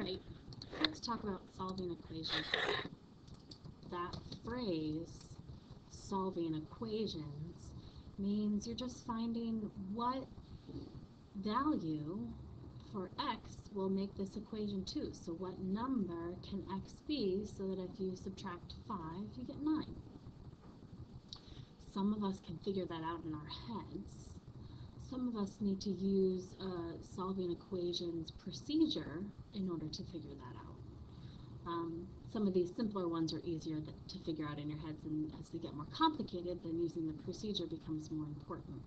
right, let's talk about solving equations. That phrase, solving equations, means you're just finding what value for x will make this equation 2. So what number can x be so that if you subtract 5, you get 9? Some of us can figure that out in our heads. Some of us need to use a solving equations procedure in order to figure that out. Some of these simpler ones are easier to figure out in your heads, and as they get more complicated, then using the procedure becomes more important.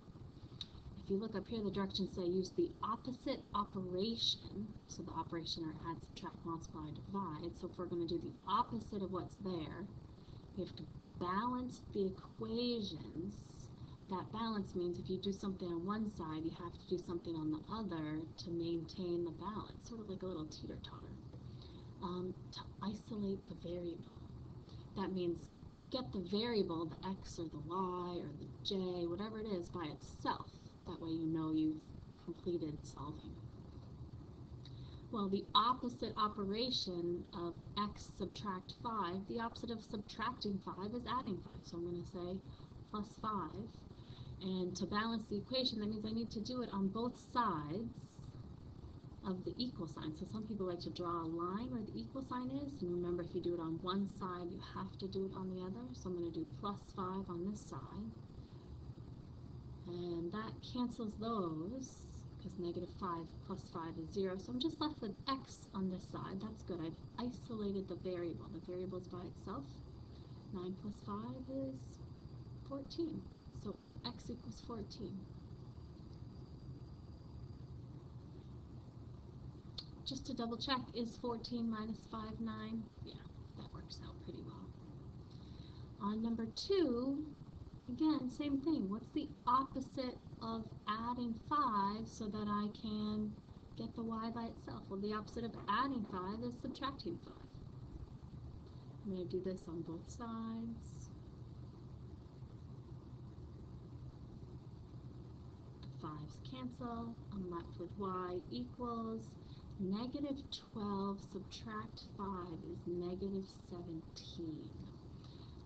If you look up here, the directions say use the opposite operation. So the operation are add, subtract, multiply, divide. So if we're going to do the opposite of what's there, we have to balance the equations. That balance means if you do something on one side, you have to do something on the other to maintain the balance, sort of like a little teeter-totter. To isolate the variable. That means get the variable, the x or the y or the j, whatever it is, by itself. That way you know you've completed solving. Well, the opposite operation of x subtract 5, the opposite of subtracting 5 is adding 5. So I'm going to say plus 5. And to balance the equation, that means I need to do it on both sides of the equal sign. So some people like to draw a line where the equal sign is. And remember, if you do it on one side, you have to do it on the other. So I'm going to do plus 5 on this side. And that cancels those, because negative 5 plus 5 is 0. So I'm just left with x on this side. That's good. I've isolated the variable. The variable is by itself. 9 plus 5 is 14. So x equals 14. Just to double check, is 14 minus 5 9? Yeah, that works out pretty well. On number 2, again, same thing. What's the opposite of adding 5 so that I can get the y by itself? Well, the opposite of adding 5 is subtracting 5. I'm going to do this on both sides. The 5's cancel. I'm left with y equals negative 12 subtract 5 is negative 17.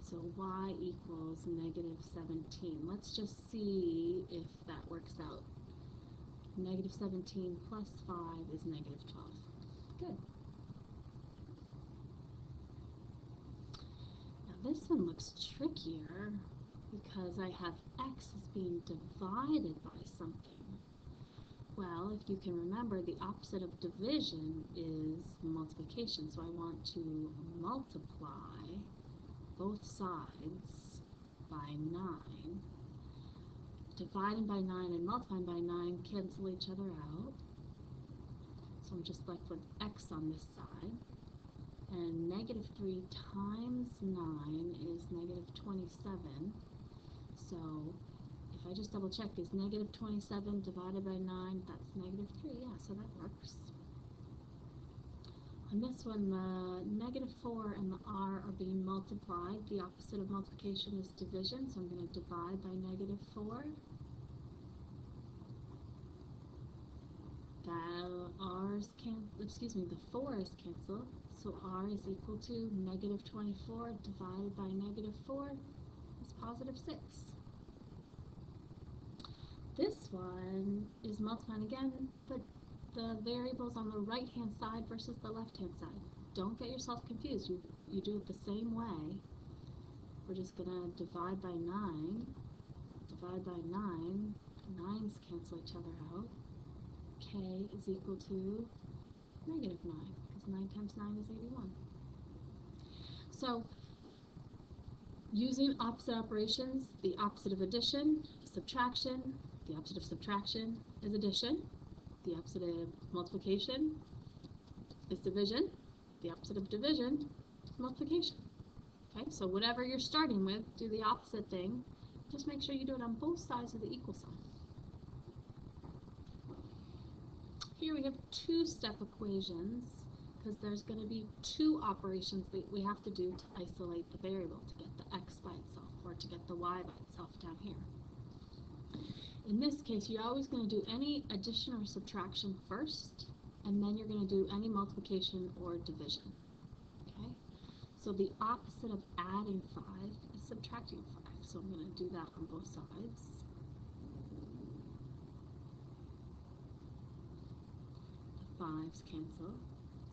So y equals negative 17. Let's just see if that works out. Negative 17 plus 5 is negative 12. Good. Now this one looks trickier because I have x as being divided by something. Well, if you can remember, the opposite of division is multiplication. So I want to multiply both sides by 9. Dividing by 9 and multiplying by 9 cancel each other out. So I'm just left with x on this side. And negative 3 times 9 is negative 27. So if I just double check, is negative 27 divided by 9, that's negative 3. Yeah, so that works. On this one, the negative 4 and the r are being multiplied. The opposite of multiplication is division, so I'm going to divide by negative 4. The 4 is canceled, so r is equal to negative 24 divided by negative 4 is positive 6. This one is multiplying again, but the variable's on the right-hand side versus the left-hand side. Don't get yourself confused. You do it the same way. We're just going to divide by 9. Divide by 9. 9's cancel each other out. K is equal to negative 9, because 9 times 9 is 81. So, using opposite operations, the opposite of addition is subtraction. The opposite of subtraction is addition. The opposite of multiplication is division. The opposite of division is multiplication. Okay, so whatever you're starting with, do the opposite thing. Just make sure you do it on both sides of the equal sign. Here we have two-step equations because there's going to be two operations that we have to do to isolate the variable, to get the x by itself or to get the y by itself down here. In this case, you're always going to do any addition or subtraction first, and then you're going to do any multiplication or division. Okay? So the opposite of adding 5 is subtracting 5. So I'm going to do that on both sides. The 5's cancel.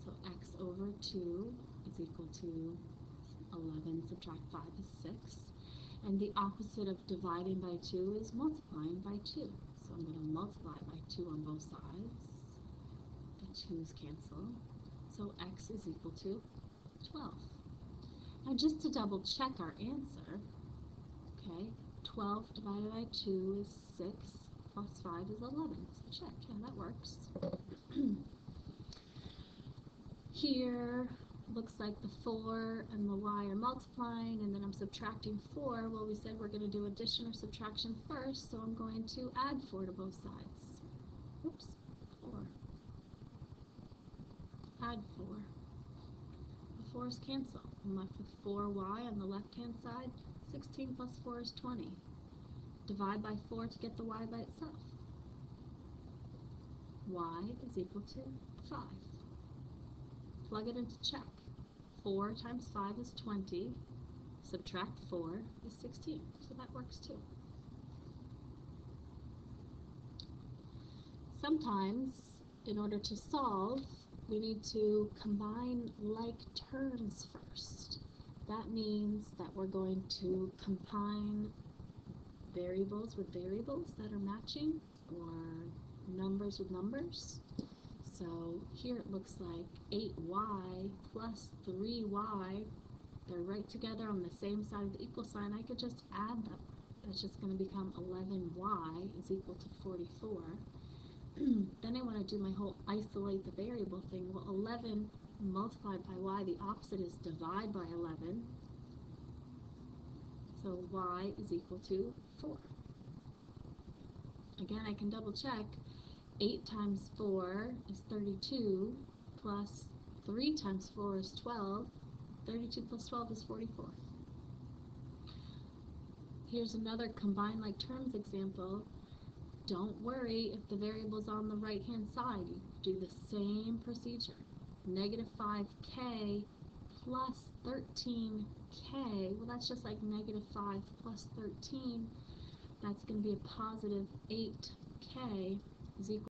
So x over 2 is equal to 11, subtract 5 is 6. And the opposite of dividing by 2 is multiplying by 2. So I'm going to multiply by 2 on both sides. The 2's cancel. So x is equal to 12. Now just to double check our answer, okay, 12 divided by 2 is 6, plus 5 is 11. So check, yeah, that works. Here, looks like the 4 and the y are multiplying, and then I'm subtracting 4. Well, we said we're going to do addition or subtraction first, so I'm going to add 4 to both sides. Oops, 4. Add 4. The 4's cancel. I'm left with 4y on the left-hand side. 16 plus 4 is 20. Divide by 4 to get the y by itself. Y is equal to 5. Plug it into check. 4 times 5 is 20. Subtract 4 is 16. So that works too. Sometimes, in order to solve, we need to combine like terms first. That means that we're going to combine variables with variables that are matching, or numbers with numbers. So here it looks like 8y plus 3y, they're right together on the same side of the equal sign. I could just add them. That's just going to become 11y is equal to 44. Then I want to do my whole isolate the variable thing. Well, 11 multiplied by y, the opposite is divide by 11. So y is equal to 4. Again, I can double check. 8 times 4 is 32, plus 3 times 4 is 12. 32 plus 12 is 44. Here's another combine like terms example. Don't worry if the variable's on the right-hand side. You do the same procedure. Negative 5k plus 13k. Well, that's just like negative 5 plus 13. That's going to be a positive 8k is equal